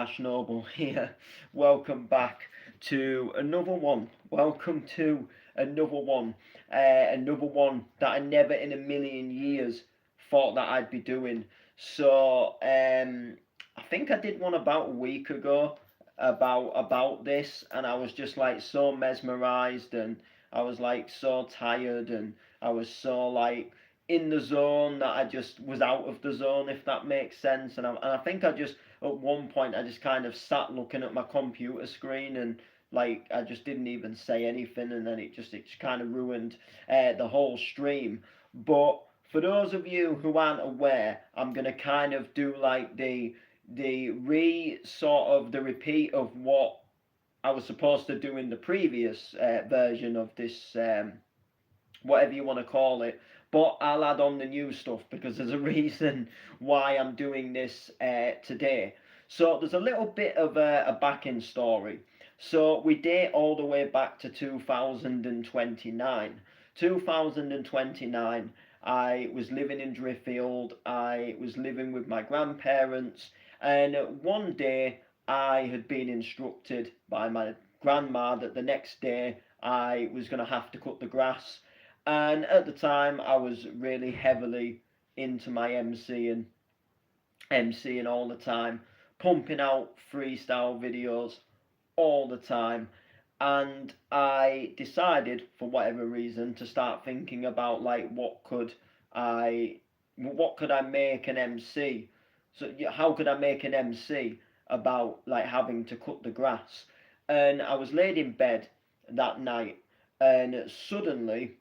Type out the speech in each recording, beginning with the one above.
Ash Noble here. Welcome back to another one. Welcome to another one. Another one that I never in a million years thought that I'd be doing. I think I did one about a week ago about this, and I was just like so mesmerized, and I was like so tired, and I was so like in the zone that I just was out of the zone, if that makes sense. And I think I just at one point I just kind of sat looking at my computer screen, and like I just didn't even say anything, and then it just kind of ruined the whole stream. But for those of you who aren't aware, I'm gonna kind of do like the repeat of what I was supposed to do in the previous version of this, whatever you want to call it. But I'll add on the new stuff because there's a reason why I'm doing this today. So there's a little bit of a backing story. So we date all the way back to 2029. 2029, I was living in Driffield. I was living with my grandparents, and one day I had been instructed by my grandma that the next day I was going to have to cut the grass. And at the time, I was really heavily into my MCing all the time, pumping out freestyle videos all the time. And I decided, for whatever reason, to start thinking about like I, what could I make an MC? So how could I make an MC about like having to cut the grass? And I was laid in bed that night, and suddenly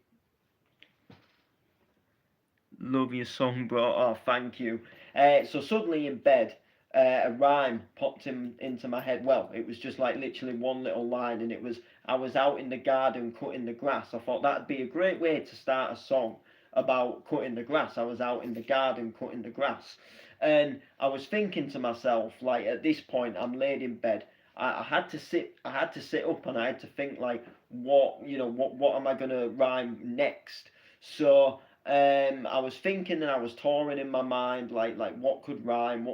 love your song, bro. Oh, thank you. So suddenly in bed, a rhyme popped into my head. Well, it was just like literally one little line, and it was I was out in the garden cutting the grass. I thought that'd be a great way to start a song about cutting the grass. I was out in the garden cutting the grass, and I was thinking to myself, like at this point, I'm laid in bed. I had to sit. I had to sit up, and I had to think like, what am I gonna rhyme next? So I was thinking and I was touring in my mind, like what could rhyme.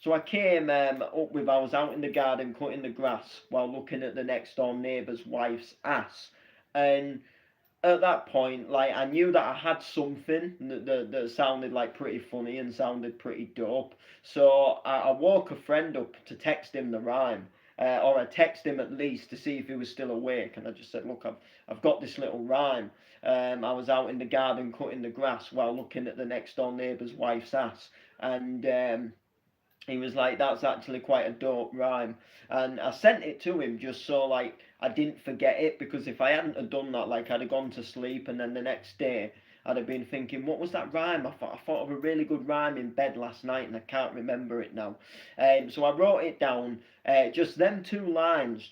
So I came up with I was out in the garden cutting the grass while looking at the next door neighbour's wife's ass, and at that point, like I knew that I had something that sounded like pretty funny and sounded pretty dope. So I woke a friend up to text him the rhyme, or I text him at least to see if he was still awake. And I just said, look, I've got this little rhyme. I was out in the garden cutting the grass while looking at the next door neighbour's wife's ass, and he was like, "That's actually quite a dope rhyme," and I sent it to him just so like I didn't forget it, because if I hadn't have done that, like I'd have gone to sleep, and then the next day I'd have been thinking, "What was that rhyme? I thought of a really good rhyme in bed last night, and I can't remember it now." So I wrote it down, just them two lines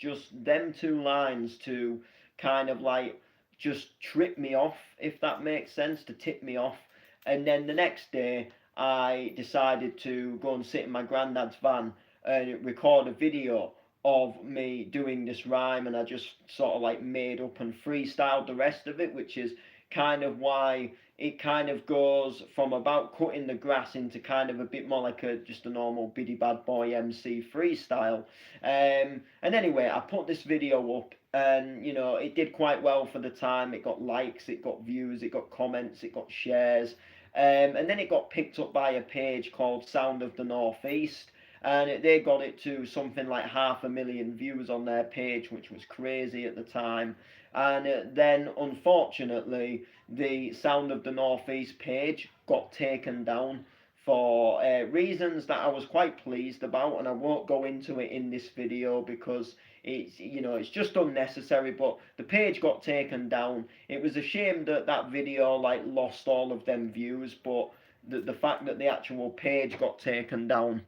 to kind of like just trip me off, if that makes sense, to tip me off, and then the next day I decided to go and sit in my granddad's van and record a video of me doing this rhyme, and I just sort of like made up and freestyled the rest of it, which is kind of why it kind of goes from about cutting the grass into kind of a bit more like a just a normal Biddy Bad Boy MC freestyle. And anyway, I put this video up, and it did quite well for the time. It got likes, it got views, it got comments, it got shares. And then it got picked up by a page called Sound of the Northeast, and they got it to something like 500,000 views on their page, which was crazy at the time. And then, unfortunately, the Sound of the Northeast page got taken down for reasons that I was quite pleased about, and I won't go into it in this video because it's just unnecessary. But the page got taken down. It was a shame that that video like lost all of them views, but the fact that the actual page got taken down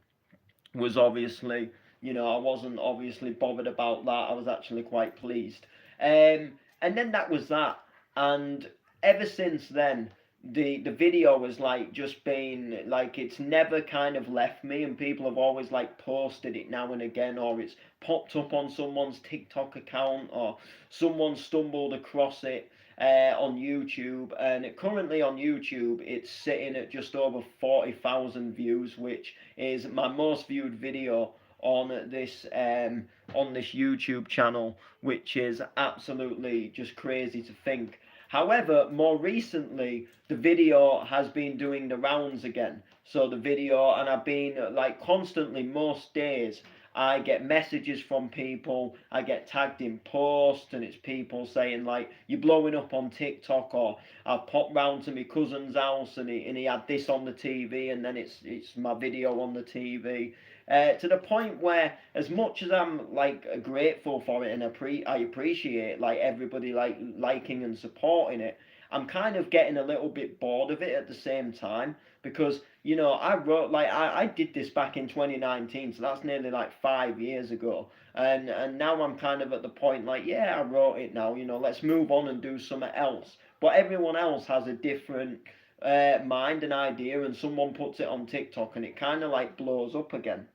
was obviously, I wasn't obviously bothered about that. I was actually quite pleased. And then that was that. And ever since then, the video was like just been like it's never kind of left me, and people have always like posted it now and again, or it's popped up on someone's TikTok account, or someone stumbled across it on YouTube. And currently on YouTube it's sitting at just over 40,000 views, which is my most viewed video on this YouTube channel, which is absolutely just crazy to think. However, more recently, the video has been doing the rounds again. So the video, and I've been like constantly, most days, I get messages from people, I get tagged in posts, and it's people saying like, you're blowing up on TikTok, or I popped round to my cousin's house and he had this on the TV, and then it's my video on the TV. To the point where, as much as I'm like grateful for it and I appreciate like everybody like liking and supporting it, I'm kind of getting a little bit bored of it at the same time, because I wrote like I did this back in 2019, so that's nearly like 5 years ago, and now I'm kind of at the point like, yeah, I wrote it now, let's move on and do something else. But everyone else has a different mind and idea, and someone puts it on TikTok and it kind of like blows up again.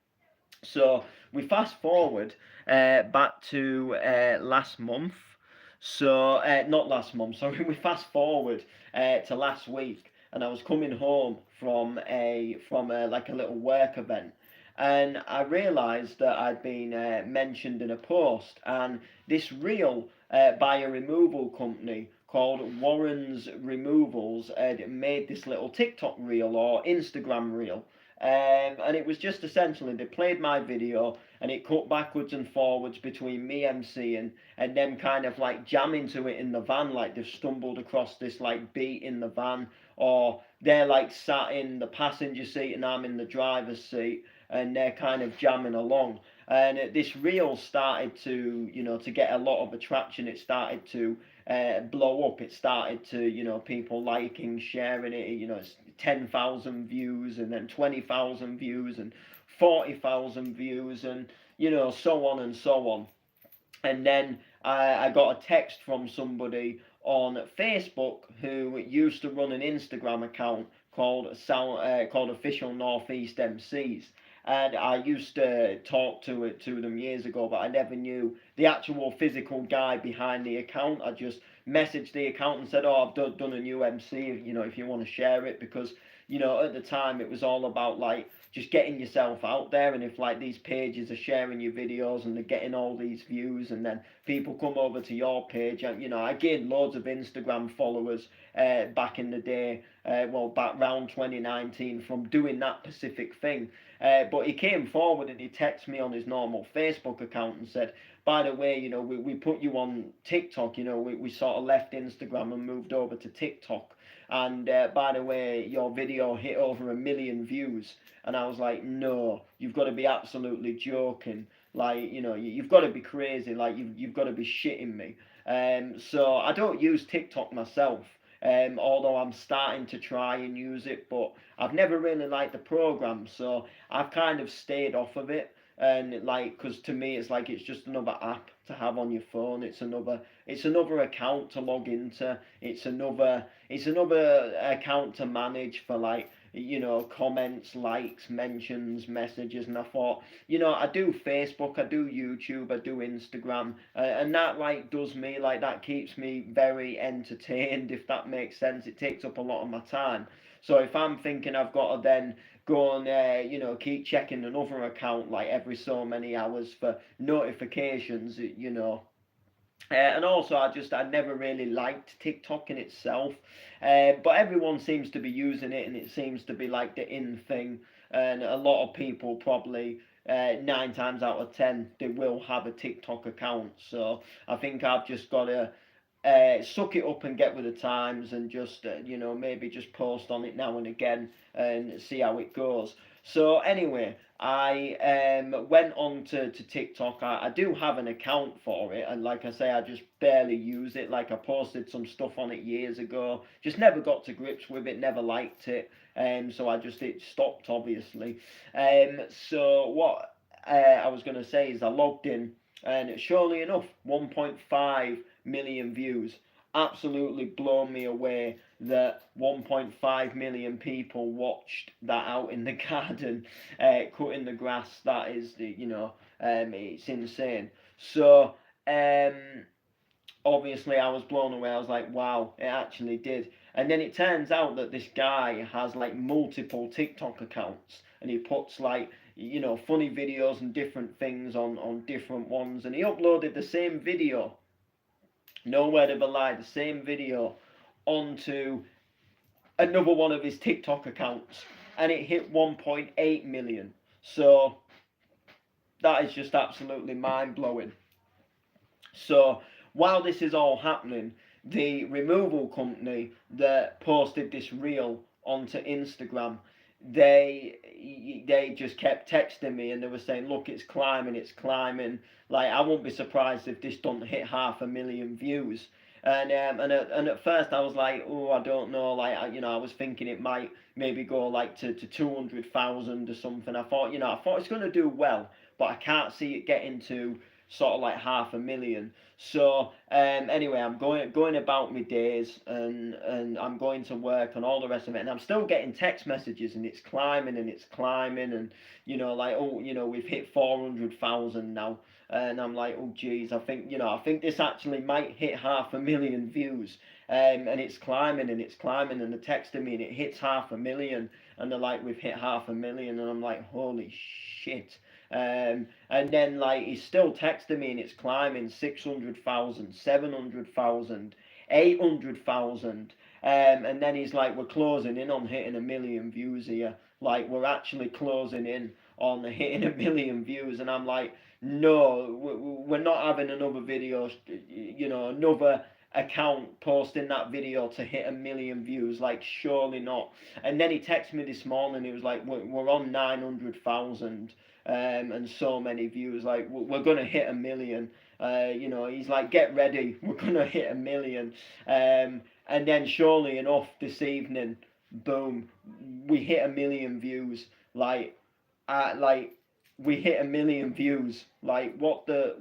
So we fast forward back to last month. So not last month, sorry. We fast forward to last week, and I was coming home from a like a little work event, and I realised that I'd been mentioned in a post, and this reel by a removal company called Warren's Removals made this little TikTok reel or Instagram reel. And it was just essentially they played my video and it cut backwards and forwards between me emceeing and them kind of like jamming to it in the van, like they've stumbled across this like beat in the van, or they're like sat in the passenger seat and I'm in the driver's seat, and they're kind of jamming along. And this reel started to get a lot of attraction. It started to blow up. It started to, people liking, sharing it. It's 10,000 views, and then 20,000 views, and 40,000 views, and so on and so on. And then I got a text from somebody on Facebook who used to run an Instagram account called Official Northeast MCs, and I used to talk to them years ago, but I never knew the actual physical guy behind the account. I just messaged the account and said, "Oh, I've done a new MC. If you want to share it," because at the time it was all about like just getting yourself out there, and if like these pages are sharing your videos and they're getting all these views, and then people come over to your page, and I gained loads of Instagram followers back in the day, back around 2019, from doing that specific thing. But he came forward and he texted me on his normal Facebook account and said, by the way, we put you on TikTok, we sort of left Instagram and moved over to TikTok. And by the way, your video hit over 1 million views. And I was like, no, you've got to be absolutely joking. Like, you've got to be crazy. Like, you've got to be shitting me. So I don't use TikTok myself. Although I'm starting to try and use it, but I've never really liked the program, so I've kind of stayed off of it. And like, because to me, it's like it's just another app to have on your phone. It's another account to log into. It's another account to manage for like comments, likes, mentions, messages. And I thought, I do Facebook, I do YouTube, I do Instagram, and that like does me like that keeps me very entertained, if that makes sense. It takes up a lot of my time. So if I'm thinking I've got to then go and keep checking another account like every so many hours for notifications, and also, I never really liked TikTok in itself, but everyone seems to be using it, and it seems to be like the in thing. And a lot of people probably 9 times out of 10 they will have a TikTok account. So I think I've just got to suck it up and get with the times, and just maybe just post on it now and again and see how it goes. So anyway, I went on to TikTok. I do have an account for it, and like I say, I just barely use it. Like I posted some stuff on it years ago, just never got to grips with it, never liked it, so it stopped obviously. So what I was going to say is I logged in, and surely enough, 1.5 million views. Absolutely blown me away that 1.5 million people watched that out in the garden, cutting the grass. That is it's insane. So obviously I was blown away. I was like, wow, it actually did. And then it turns out that this guy has like multiple TikTok accounts, and he puts like funny videos and different things on different ones, and he uploaded the same video, no word of a lie, the same video onto another one of his TikTok accounts, and it hit 1.8 million. So that is just absolutely mind blowing. So while this is all happening, the removal company that posted this reel onto Instagram, they just kept texting me, and they were saying, look, it's climbing, it's climbing. Like, I won't be surprised if this doesn't hit 500,000 views. And at first I was like, oh, I don't know, like, I was thinking it might maybe go like to 200,000 or something. I thought it's going to do well, but I can't see it getting to sort of like 500,000. So anyway, I'm going about my days, and I'm going to work and all the rest of it, and I'm still getting text messages, and it's climbing and it's climbing, and like, oh, we've hit 400,000 now. And I'm like, oh geez, I think this actually might hit 500,000 views. And it's climbing and it's climbing, and they're texting me, and it hits 500,000, and they're like, we've hit 500,000, and I'm like, holy shit. And then like he's still texting me, and it's climbing 600,000, 700,000, 800,000. And then he's like, we're closing in on hitting 1,000,000 views here. Like, we're actually closing in on hitting 1,000,000 views. And I'm like, no, we're not having another video, another account posting that video to hit 1,000,000 views. Like, surely not. And then he texted me this morning. He was like, we're on 900,000 and so many views. Like, we're gonna hit 1,000,000. He's like, get ready, we're gonna hit 1,000,000. And then surely enough, this evening, boom, we hit 1,000,000 views. Like we hit 1,000,000 views. Like, what the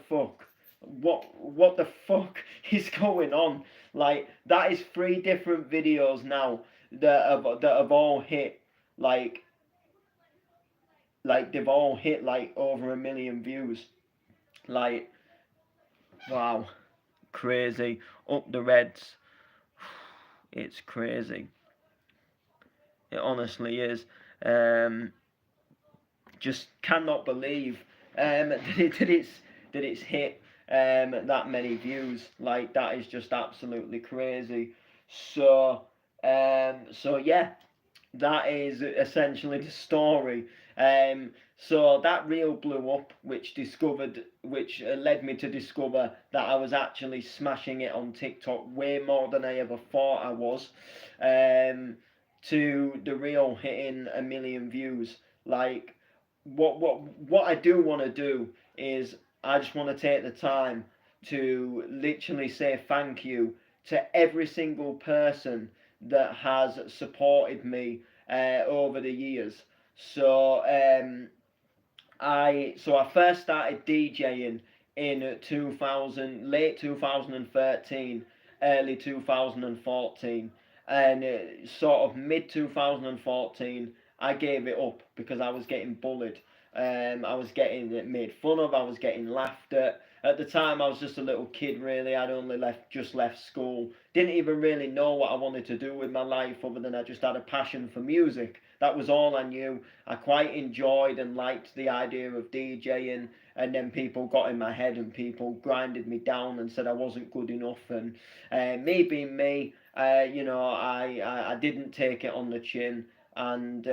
fuck? What the fuck is going on? Like, that is 3 different videos now that have all hit like they've all hit like over 1,000,000 views. Like, wow, crazy. Up the Reds. It's crazy. It honestly is. Just cannot believe that it's hit that many views. Like, that is just absolutely crazy. So yeah, that is essentially the story. So that reel blew up, which led me to discover that I was actually smashing it on TikTok way more than I ever thought I was. To the reel hitting 1,000,000 views. Like, what I do want to do is, I just want to take the time to literally say thank you to every single person that has supported me over the years. So I first started DJing in late 2013, early 2014, and sort of mid 2014 I gave it up because I was getting bullied. I was getting made fun of. I was getting laughed at. At the time, I was just a little kid, really. I'd only just left school. Didn't even really know what I wanted to do with my life, other than I just had a passion for music. That was all I knew. I quite enjoyed and liked the idea of DJing, and then people got in my head, and people grinded me down and said I wasn't good enough. And me being me, I didn't take it on the chin, and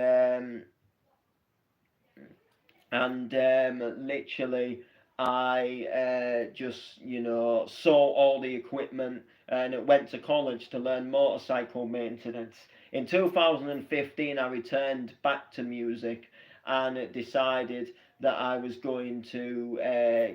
literally I just sold all the equipment and went to college to learn motorcycle maintenance. In 2015 I returned back to music and decided that I was going to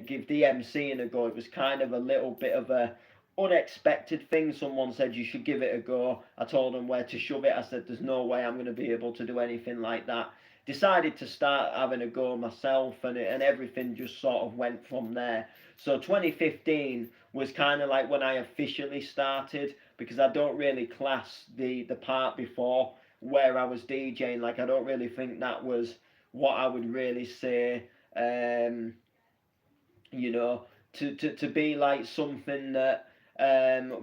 give DMCing a go. It was kind of a little bit of a unexpected thing. Someone said you should give it a go. I told them where to shove it. I said there's no way I'm going to be able to do anything like that. Decided to start having a go myself, and everything just sort of went from there. So 2015 was kind of like when I officially started, because I don't really class the part before where I was DJing. Like, I don't really think that was what I would really say, to be like something that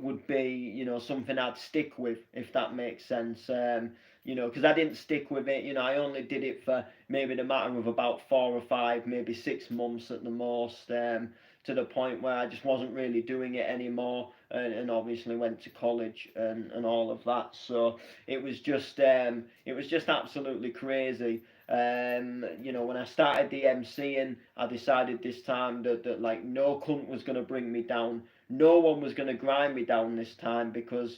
would be, something I'd stick with, if that makes sense. because I didn't stick with it. I only did it for maybe the matter of about 4 or 5, maybe 6 months at the most. To the point where I just wasn't really doing it anymore, and obviously went to college and all of that. So it was just absolutely crazy. When I started the MCing, I decided this time that like no cunt was gonna bring me down. No one was gonna grind me down this time because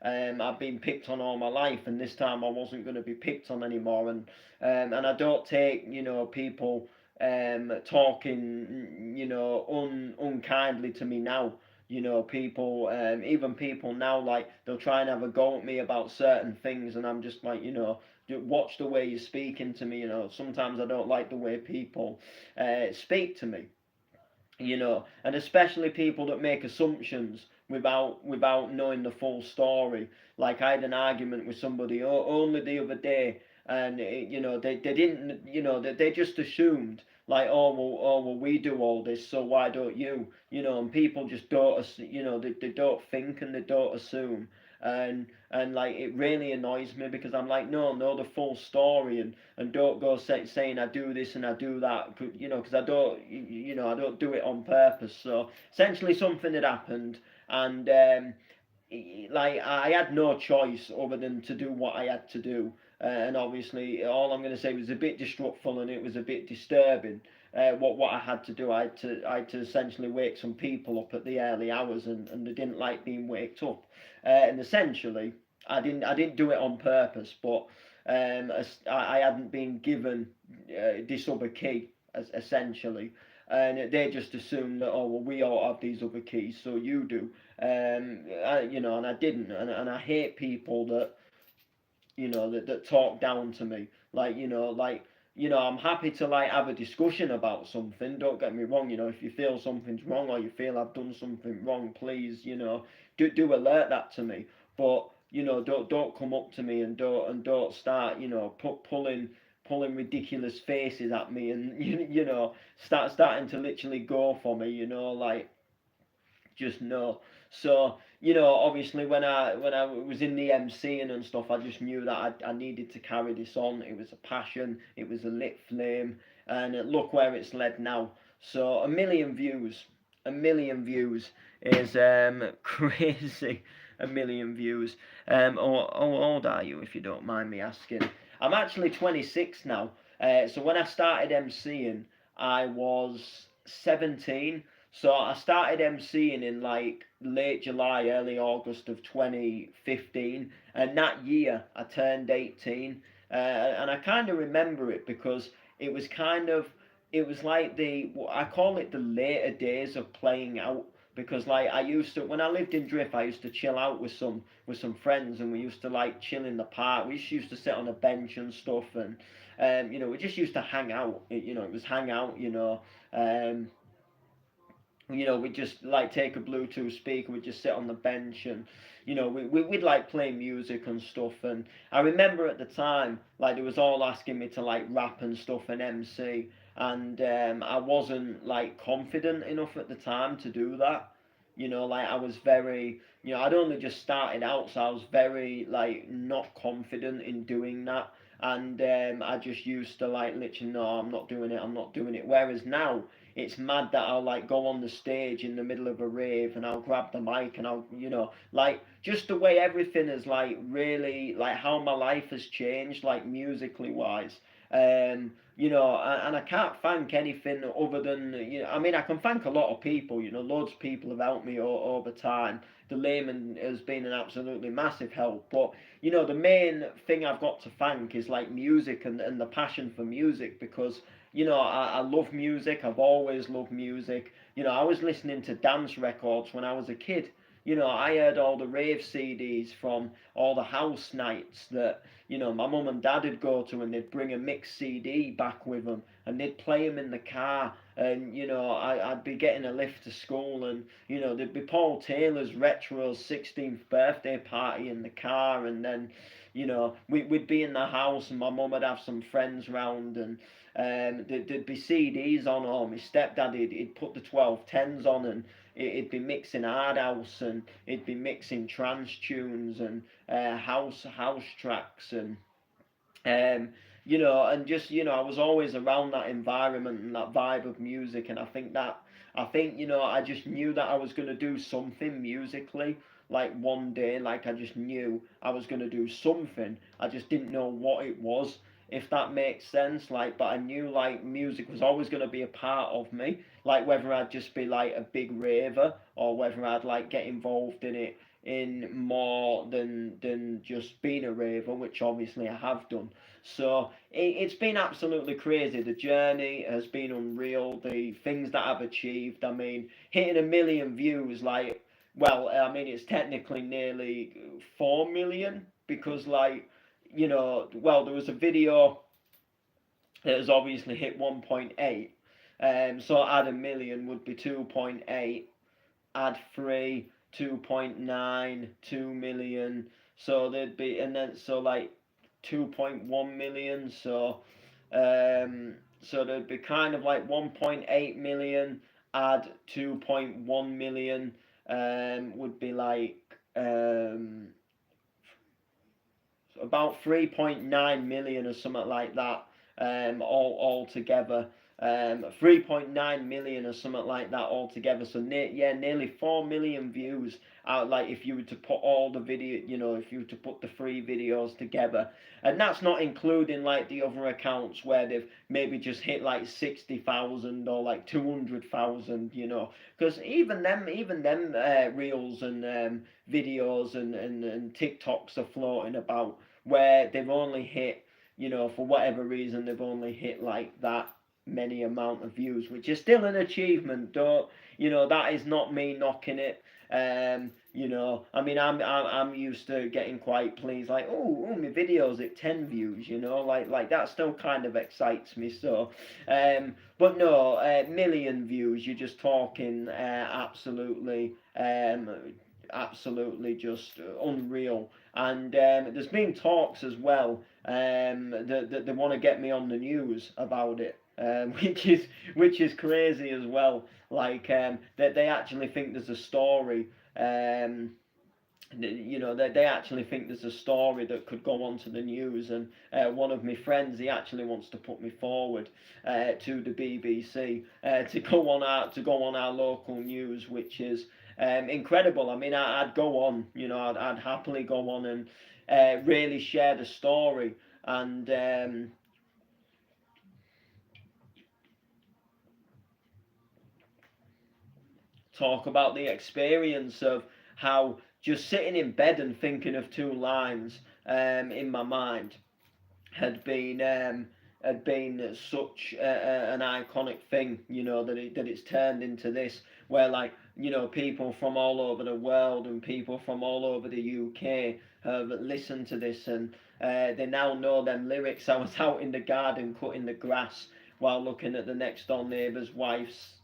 I've been picked on all my life, and this time I wasn't gonna be picked on anymore. And I don't take people talking unkindly to me now. People, even people now, like they'll try and have a go at me about certain things, and I'm just like, watch the way you're speaking to me. Sometimes I don't like the way people speak to me. And especially people that make assumptions without knowing the full story. Like I had an argument with somebody only the other day, and they didn't, they just assumed like, oh well, we do all this, so why don't you? And people just don't, they don't think and they don't assume. And like it really annoys me because I'm like, no, know the full story, and don't go saying I do this and I do that, because I don't, I don't do it on purpose. So essentially, something had happened, and like I had no choice other than to do what I had to do. And obviously, all I'm going to say was a bit disruptful and it was a bit disturbing. What I had to do, I had to essentially wake some people up at the early hours, and they didn't like being waked up. And essentially, I didn't do it on purpose, but I hadn't been given this other key, essentially, and they just assumed that, oh well, we all have these other keys, so you do. And I didn't, and I hate people that talk down to me, I'm happy to like have a discussion about something. Don't get me wrong. If you feel something's wrong or you feel I've done something wrong, please, do alert that to me. But don't come up to me and don't start, pulling ridiculous faces at me, and starting to literally go for me. Like, just no. So obviously when I was in the MCing and stuff, I just knew that I needed to carry this on. It was a passion, it was a lit flame, and look where it's led now. So a million views is crazy. A million views. How old are you, if you don't mind me asking? I'm actually 26 now. So when I started MCing, I was 17. So I started MCing in like late July, early August of 2015, and that year I turned 18. And I kind of remember it because it was kind of, it was like I call it the later days of playing out, because like I used to, when I lived in Drift, I used to chill out with some friends, and we used to like chill in the park. We just used to sit on a bench and stuff, and we just used to hang out. It was hang out. Um, we'd just like take a Bluetooth speaker, we'd just sit on the bench, and we'd like play music and stuff. And I remember at the time, like, they was all asking me to like rap and stuff and MC, and I wasn't like confident enough at the time to do that. Like I was very, I'd only just started out, so I was very like not confident in doing that. And I just used to like literally, no, I'm not doing it, I'm not doing it. Whereas now, it's mad that I'll like go on the stage in the middle of a rave, and I'll grab the mic, and I'll, like, just the way everything is like really, like how my life has changed, like musically wise. And I can't thank anything other than, I mean, I can thank a lot of people. Loads of people have helped me over time. The layman has been an absolutely massive help, but the main thing I've got to thank is like music, and the passion for music, because I love music. I've always loved music. I was listening to dance records when I was a kid. I heard all the rave CDs from all the house nights that, my mum and dad would go to, and they'd bring a mixed CD back with them, and they'd play them in the car. And, I'd be getting a lift to school, and, there'd be Paul Taylor's Retro's 16th birthday party in the car, and then, we'd be in the house, and my mum would have some friends round, and There'd be CDs on, or my stepdad he'd put the 1210s on, and it'd be mixing hard house, and it'd be mixing trance tunes and house tracks, and and just I was always around that environment and that vibe of music, and I think I just knew that I was gonna do something musically. Like one day, like I just knew I was gonna do something. I just didn't know what it was, if that makes sense. Like, but I knew like music was always gonna be a part of me. Like whether I'd just be like a big raver, or whether I'd like get involved in it in more than just being a raver, which obviously I have done. So it's been absolutely crazy. The journey has been unreal. The things that I've achieved. I mean, hitting 1 million views, like, well, I mean, it's technically nearly 4 million, because, like, well, there was a video that has obviously hit 1.8. So add 1 million would be 2.8. Add 3, 2.9, 2 million. So there'd be, and then so like 2.1 million. So there'd be kind of like 1.8 million. Add 2.1 million, would be like about 3.9 million or something like that, all together. 3.9 million or something like that altogether. So nearly 4 million views out. Like if you were to put all the video, if you were to put the 3 videos together, and that's not including like the other accounts where they've maybe just hit like 60,000 or like 200,000. Because even them reels and videos and TikToks are floating about where they've only hit, for whatever reason, they've only hit like that many amount of views, which is still an achievement. Don't that is not me knocking it. I mean, I'm used to getting quite pleased, like, my video's at 10 views, like that still kind of excites me. So, but no, 1 million views, you're just talking absolutely just unreal. And there's been talks as well, that they want to get me on the news about it, which is crazy as well. Like, that they actually think there's a story. They actually think there's a story that could go onto the news, and one of my friends, he actually wants to put me forward to the BBC, to go on our local news, which is incredible. I mean, I'd go on, I'd happily go on and really share the story, and talk about the experience of how just sitting in bed and thinking of 2 lines in my mind had been such an iconic thing, that it's turned into this, where, like, people from all over the world and people from all over the UK have listened to this, and they now know them lyrics. I was out in the garden cutting the grass while looking at the next door neighbour's wife's.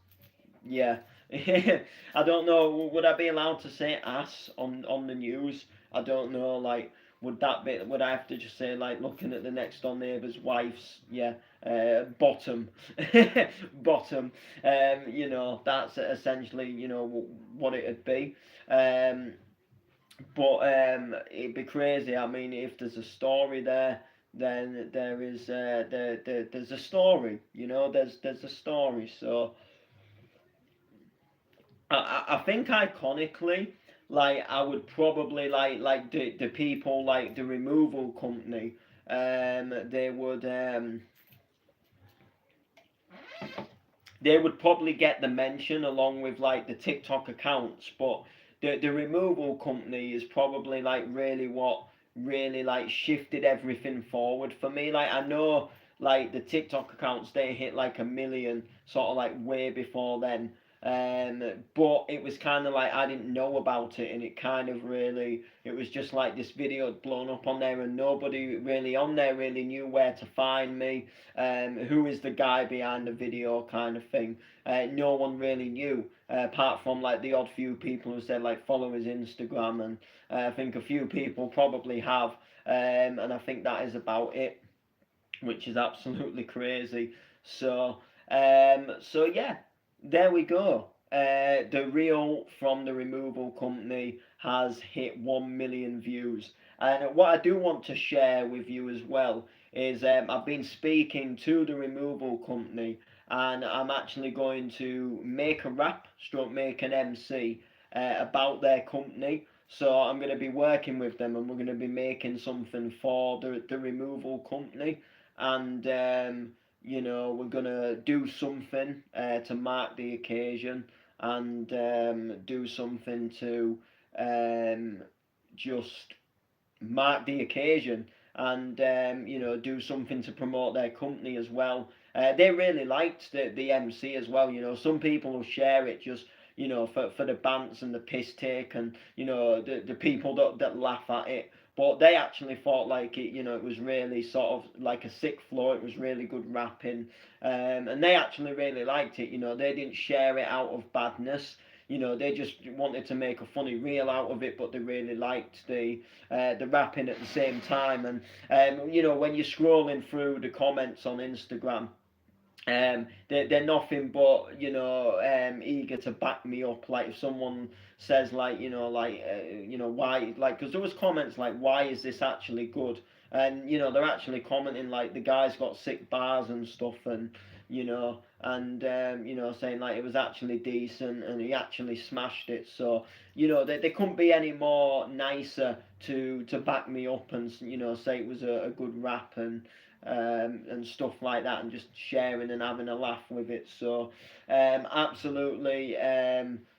Yeah. I don't know. Would I be allowed to say ass on the news? I don't know. Like, would I have to just say, like, looking at the next door neighbour's wife's, yeah, bottom, bottom. That's essentially what it'd be. But it'd be crazy. I mean, if there's a story there, then there's a story. There's a story. So. I think iconically, like, I would probably like the people, like the removal company, they would probably get the mention along with like the TikTok accounts, but the removal company is probably like really what really like shifted everything forward for me. Like, I know like the TikTok accounts, they hit like 1 million sort of like way before then. But it was kind of like I didn't know about it, and it was just like this video had blown up on there, and nobody really on there really knew where to find me, who is the guy behind the video, kind of thing. No one really knew, apart from like the odd few people who said like follow his Instagram, and I think a few people probably have, and I think that is about it. which is absolutely crazy. So, so yeah, there we go. The reel from the removal company has hit 1 million views. And what I do want to share with you as well is I've been speaking to the removal company, and I'm actually going to make a rap, stroke make an MC about their company. So I'm going to be working with them, and we're going to be making something for the removal company, and we're gonna do something to mark the occasion, and do something to um, just mark the occasion, and do something to promote their company as well. They really liked the MC as well. Some people will share it just for the bants and the piss take, and the people that laugh at it. But they actually thought like it was really sort of like a sick flow. It was really good rapping, and they actually really liked it. They didn't share it out of badness. They just wanted to make a funny reel out of it, but they really liked the rapping at the same time. And when you're scrolling through the comments on Instagram, they're nothing but eager to back me up. Like if someone says like why, like, because there was comments like, why is this actually good? And they're actually commenting like the guy's got sick bars and stuff, and saying like it was actually decent and he actually smashed it. So they couldn't be any more nicer to back me up, and say it was a good rap, and stuff like that, and just sharing and having a laugh with it. So absolutely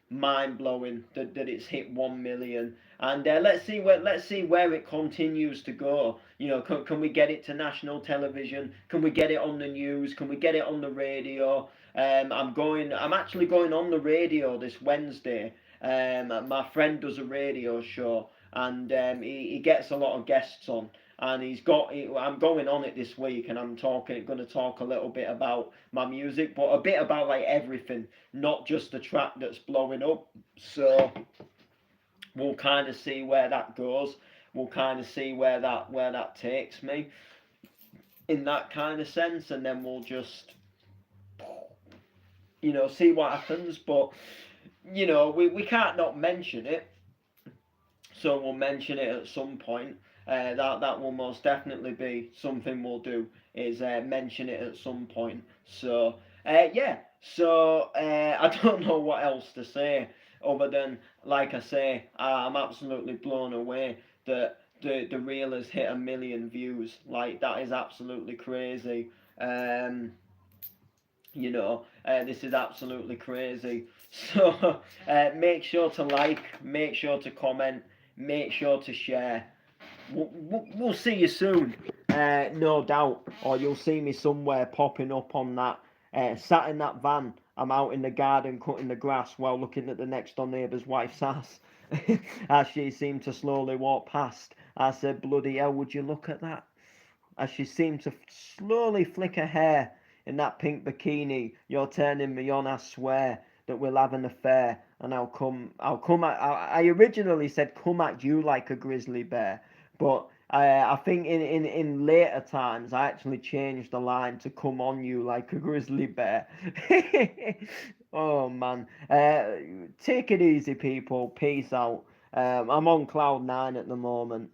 mind blowing that it's hit 1 million. And let's see where it continues to go. Can we get it to national television? Can we get it on the news? Can we get it on the radio? I'm actually going on the radio this Wednesday. My friend does a radio show, and he gets a lot of guests on, and I'm going on it this week, and I'm going to talk a little bit about my music, but a bit about like everything, not just the track that's blowing up. So we'll kind of see where that goes. We'll kind of see where that takes me in that kind of sense, and then we'll just see what happens. But we can't not mention it, so we'll mention it at some point. That will most definitely be something we'll do, is mention it at some point. So yeah, so I don't know what else to say other than, like I say, I'm absolutely blown away that the reel has hit 1 million views. Like, that is absolutely crazy. This is absolutely crazy. So make sure to like, make sure to comment, make sure to share. We'll see you soon, no doubt, or you'll see me somewhere popping up on that, sat in that van. I'm out in the garden cutting the grass while looking at the next door neighbour's wife's ass as she seemed to slowly walk past. I said, bloody hell, would you look at that? As she seemed to slowly flick her hair in that pink bikini. You're turning me on, I swear, that we'll have an affair, and I originally said come at you like a grizzly bear, but I think in later times I actually changed the line to come on you like a grizzly bear. Oh man, take it easy, people. Peace out. I'm on cloud 9 at the moment.